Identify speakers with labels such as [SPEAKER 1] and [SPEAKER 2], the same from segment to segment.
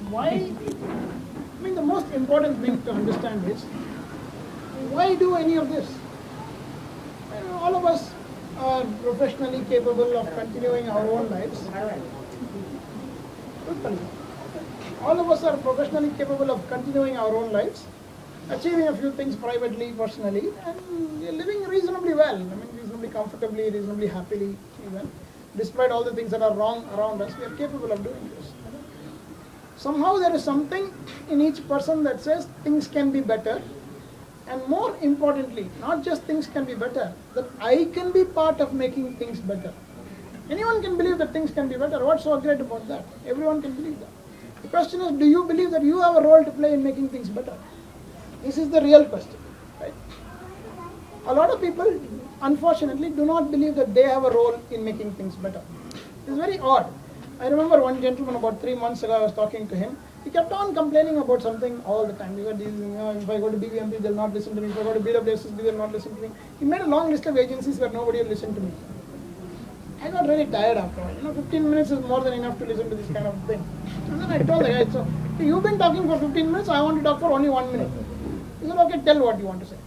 [SPEAKER 1] Why? I mean, the most important thing to understand is, why do any of this? All of us are professionally capable of continuing our own lives. All of us are professionally capable of continuing our own lives, achieving a few things privately, personally, and living reasonably well. I mean, reasonably comfortably, reasonably happily, even. Despite all the things that are wrong around us, we are capable of doing this. Somehow there is something in each person that says things can be better, and more importantly, not just things can be better, that I can be part of making things better. Anyone can believe that things can be better. What's so great about that? Everyone can believe that. The question is, do you believe that you have a role to play in making things better? This is the real question, right? A lot of people, unfortunately, do not believe that they have a role in making things better. It's very odd. I remember one gentleman about 3 months ago, I was talking to him. He kept on complaining about something all the time. If I go to BBMP, they'll not listen to me. If I go to BWSSB, they'll not listen to me. He made a long list of agencies where nobody will listen to me. I got really tired after a while. 15 minutes is more than enough to listen to this kind of thing. And then I told the guy, so you've been talking for 15 minutes, I want to talk for only 1 minute. He said, okay, tell what you want to say.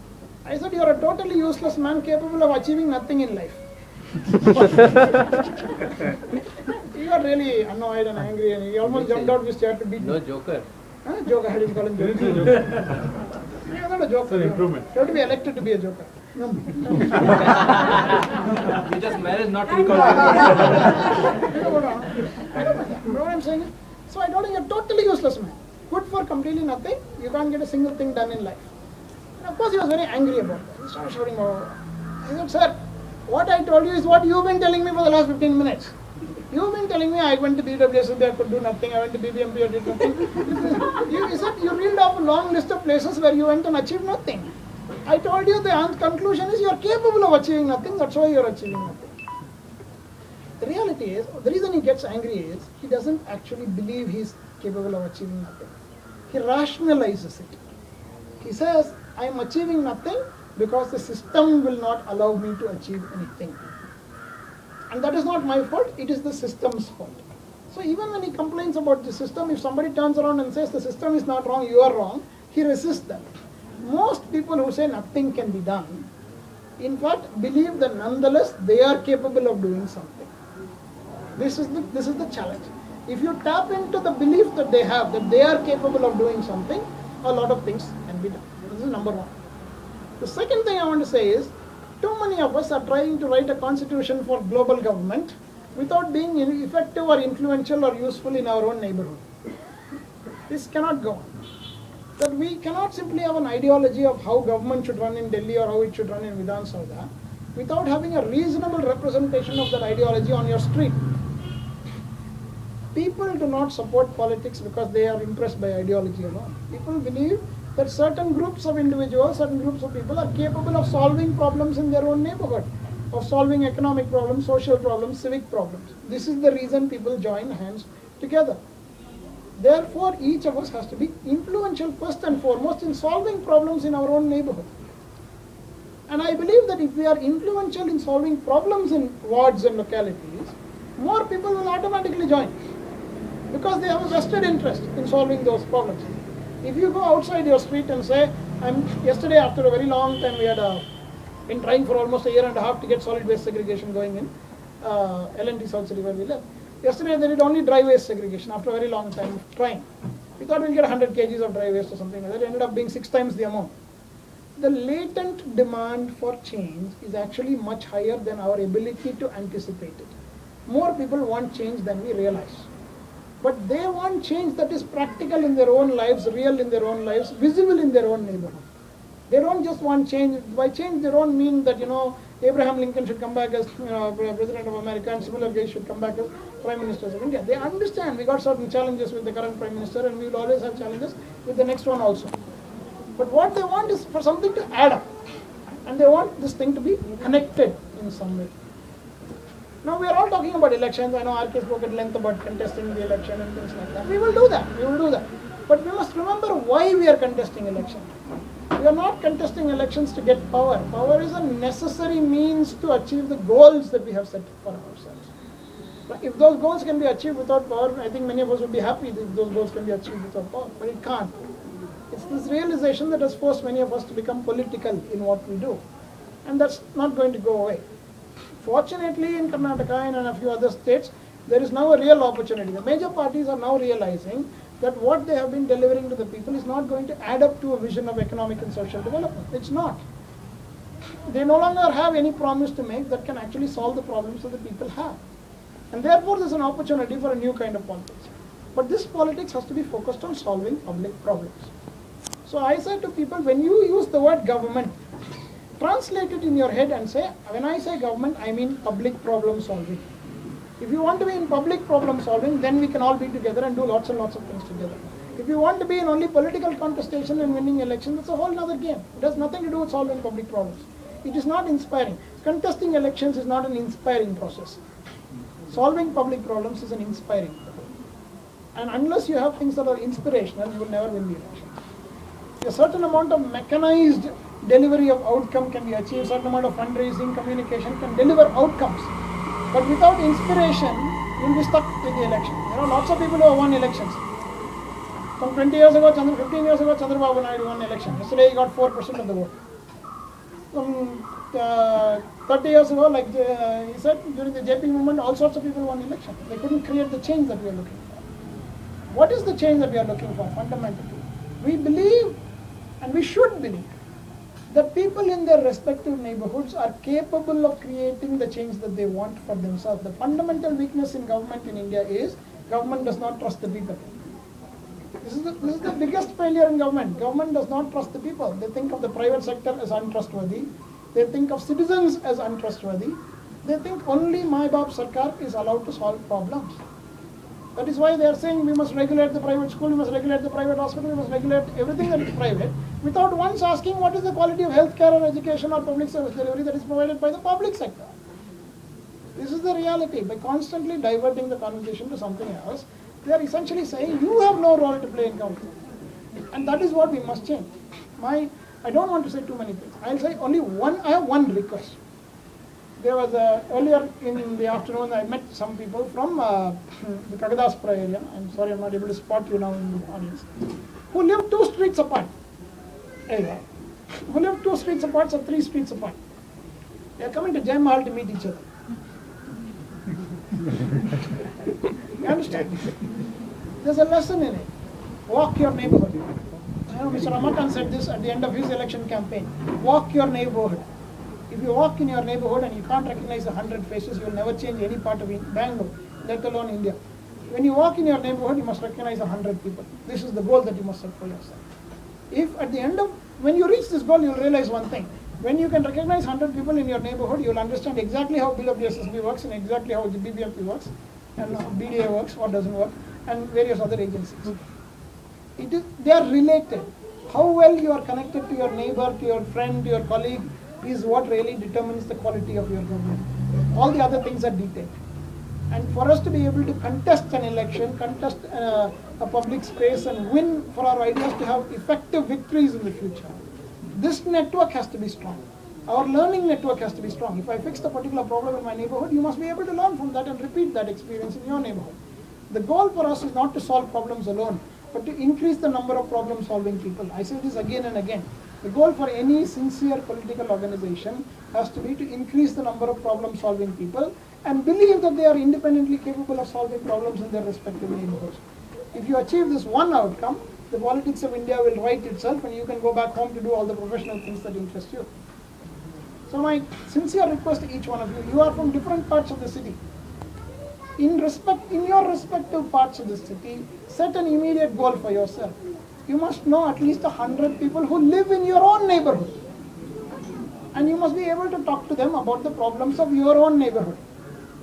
[SPEAKER 1] I said, you're a totally useless man capable of achieving nothing in life. He got really annoyed and angry, and he almost jumped out of his chair to beat me.
[SPEAKER 2] No joker.
[SPEAKER 1] Joker, I didn't call him joker. You're not a joker. It's an improvement. You have to be elected to be a joker.
[SPEAKER 2] You just managed not to be called.
[SPEAKER 1] You know what I'm saying? So I told him, you're totally useless man. Good for completely nothing. You can't get a single thing done in life. And of course he was very angry about that. He started shouting over. I said, sir, what I told you is what you've been telling me for the last 15 minutes. You've been telling me I went to BWSSB, I could do nothing, I went to BBMP, I did nothing. You said you reeled off a long list of places where you went and achieved nothing. I told you the conclusion is you are capable of achieving nothing, that's why you are achieving nothing. The reality is, the reason he gets angry is, he doesn't actually believe he is capable of achieving nothing. He rationalizes it. He says, I am achieving nothing because the system will not allow me to achieve anything. And that is not my fault, it is the system's fault. So even when he complains about the system, if somebody turns around and says the system is not wrong, you are wrong, he resists that. Most people who say nothing can be done, in fact, believe that nonetheless they are capable of doing something. This is the challenge. If you tap into the belief that they have, that they are capable of doing something, a lot of things can be done. This is number one. The second thing I want to say is, too many of us are trying to write a constitution for global government without being effective or influential or useful in our own neighborhood. This cannot go on. That we cannot simply have an ideology of how government should run in Delhi or how it should run in Vidhan Sabha without having a reasonable representation of that ideology on your street. People do not support politics because they are impressed by ideology alone. People believe that certain groups of individuals, certain groups of people are capable of solving problems in their own neighborhood, of solving economic problems, social problems, civic problems. This is the reason people join hands together. Therefore, each of us has to be influential first and foremost in solving problems in our own neighborhood. And I believe that if we are influential in solving problems in wards and localities, more people will automatically join because they have a vested interest in solving those problems. If you go outside your street and say, yesterday after a very long time we had been trying for almost a year and a half to get solid waste segregation going in L&T South City where we live. Yesterday they did only dry waste segregation after a very long time of trying. We thought we'll get 100 kgs of dry waste or something like that. It ended up being 6 times the amount. The latent demand for change is actually much higher than our ability to anticipate it. More people want change than we realize. But they want change that is practical in their own lives, real in their own lives, visible in their own neighborhood. They don't just want change. By change, they don't mean that, Abraham Lincoln should come back as President of America and similar guys should come back as Prime Ministers of India. They understand we got certain challenges with the current Prime Minister and we will always have challenges with the next one also. But what they want is for something to add up. And they want this thing to be connected in some way. Now we are all talking about elections. I know RK spoke at length about contesting the election and things like that. We will do that. But we must remember why we are contesting elections. We are not contesting elections to get power. Power is a necessary means to achieve the goals that we have set for ourselves. If those goals can be achieved without power, I think many of us would be happy if those goals can be achieved without power, but it can't. It's this realization that has forced many of us to become political in what we do, and that's not going to go away. Fortunately, in Karnataka and in a few other states, there is now a real opportunity. The major parties are now realizing that what they have been delivering to the people is not going to add up to a vision of economic and social development. It's not. They no longer have any promise to make that can actually solve the problems that the people have. And therefore, there's an opportunity for a new kind of politics. But this politics has to be focused on solving public problems. So I say to people, when you use the word government, translate it in your head and say, when I say government, I mean public problem solving. If you want to be in public problem solving, then we can all be together and do lots and lots of things together. If you want to be in only political contestation and winning elections, that's a whole other game. It has nothing to do with solving public problems. It is not inspiring. Contesting elections is not an inspiring process. Solving public problems is an inspiring process. And unless you have things that are inspirational, you will never win the election. A certain amount of mechanized delivery of outcome can be achieved, a certain amount of fundraising, communication can deliver outcomes. But without inspiration, you will be stuck with the election. There are lots of people who have won elections. From 20 years ago, 15 years ago, Chandrababu Naidu won election. Yesterday he got 4% of the vote. From 30 years ago, like he said, during the JP movement, all sorts of people won election. They couldn't create the change that we are looking for. What is the change that we are looking for fundamentally? We believe, and we should believe, that people in their respective neighborhoods are capable of creating the change that they want for themselves. The fundamental weakness in government in India is government does not trust the people. This is the biggest failure in government. Government does not trust the people. They think of the private sector as untrustworthy. They think of citizens as untrustworthy. They think only Mai Baap Sarkar is allowed to solve problems. That is why they are saying we must regulate the private school, we must regulate the private hospital, we must regulate everything that is private, without once asking what is the quality of healthcare or education or public service delivery that is provided by the public sector. This is the reality. By constantly diverting the conversation to something else, they are essentially saying you have no role to play in government. And that is what we must change. I don't want to say too many things. I'll say only one. I have one request. There was earlier in the afternoon, I met some people from the Kagadaspura area. I'm sorry, I'm not able to spot you now in the audience. Who live 2 streets apart. Anyway, who live 2 streets apart or 3 streets apart. They are coming to Jai Mahal to meet each other. You understand? There's a lesson in it. Walk your neighborhood. Mr. Ramakan said this at the end of his election campaign. Walk your neighborhood. If you walk in your neighborhood and you can't recognize 100 faces, you will never change any part of Bangalore, let alone India. When you walk in your neighborhood, you must recognize 100 people. This is the goal that you must set for yourself. If at the end of, when you reach this goal, you will realize one thing. When you can recognize 100 people in your neighborhood, you will understand exactly how Bill of SSB works and exactly how the BBMP works and BDA works, what doesn't work, and various other agencies. They are related. How well you are connected to your neighbor, to your friend, to your colleague is what really determines the quality of your government. All the other things are detailed. And for us to be able to contest an election, contest a public space and win for our ideas to have effective victories in the future, this network has to be strong. Our learning network has to be strong. If I fixed a particular problem in my neighborhood, you must be able to learn from that and repeat that experience in your neighborhood. The goal for us is not to solve problems alone, but to increase the number of problem-solving people. I say this again and again. The goal for any sincere political organization has to be to increase the number of problem-solving people and believe that they are independently capable of solving problems in their respective neighborhoods. If you achieve this one outcome, the politics of India will right itself and you can go back home to do all the professional things that interest you. So my sincere request to each one of you, you are from different parts of the city. In your respective parts of the city, set an immediate goal for yourself. You must know at least 100 people who live in your own neighborhood. And you must be able to talk to them about the problems of your own neighborhood,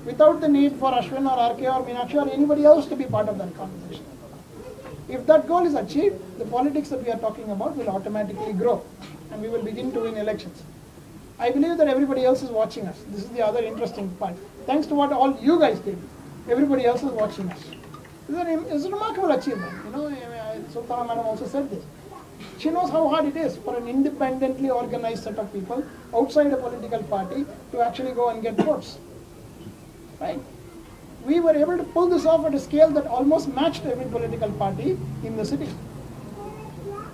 [SPEAKER 1] without the need for Ashwin or RK or Meenakshi or anybody else to be part of that conversation. If that goal is achieved, the politics that we are talking about will automatically grow and we will begin to win elections. I believe that everybody else is watching us. This is the other interesting part. Thanks to what all you guys did, everybody else is watching us. It's a remarkable achievement. Sultana Madam also said this. She knows how hard it is for an independently organized set of people outside a political party to actually go and get votes. Right? we were able to pull this off at a scale that almost matched every political party in the city.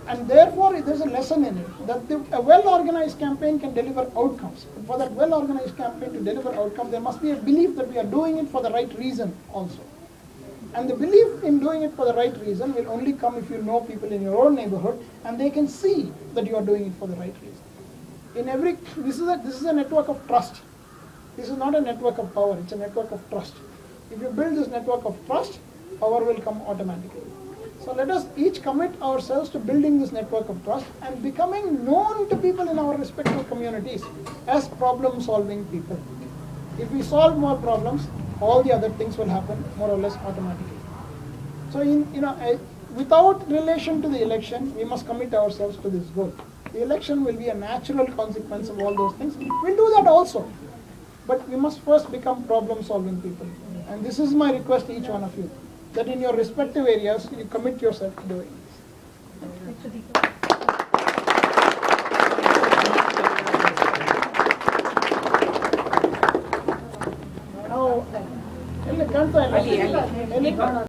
[SPEAKER 1] And therefore, there's a lesson in it, that a well-organized campaign can deliver outcomes. But for that well-organized campaign to deliver outcomes, there must be a belief that we are doing it for the right reason also. And the belief in doing it for the right reason will only come if you know people in your own neighborhood and they can see that you are doing it for the right reason. This is a network of trust. This is not a network of power, it's a network of trust. If you build this network of trust, power will come automatically. So let us each commit ourselves to building this network of trust and becoming known to people in our respective communities as problem-solving people. If we solve more problems, all the other things will happen more or less automatically. So without relation to the election, we must commit ourselves to this goal. The election will be a natural consequence of all those things. We'll do that also. But we must first become problem-solving people. And this is my request to each one of you, that in your respective areas, you commit yourself to doing this. Now,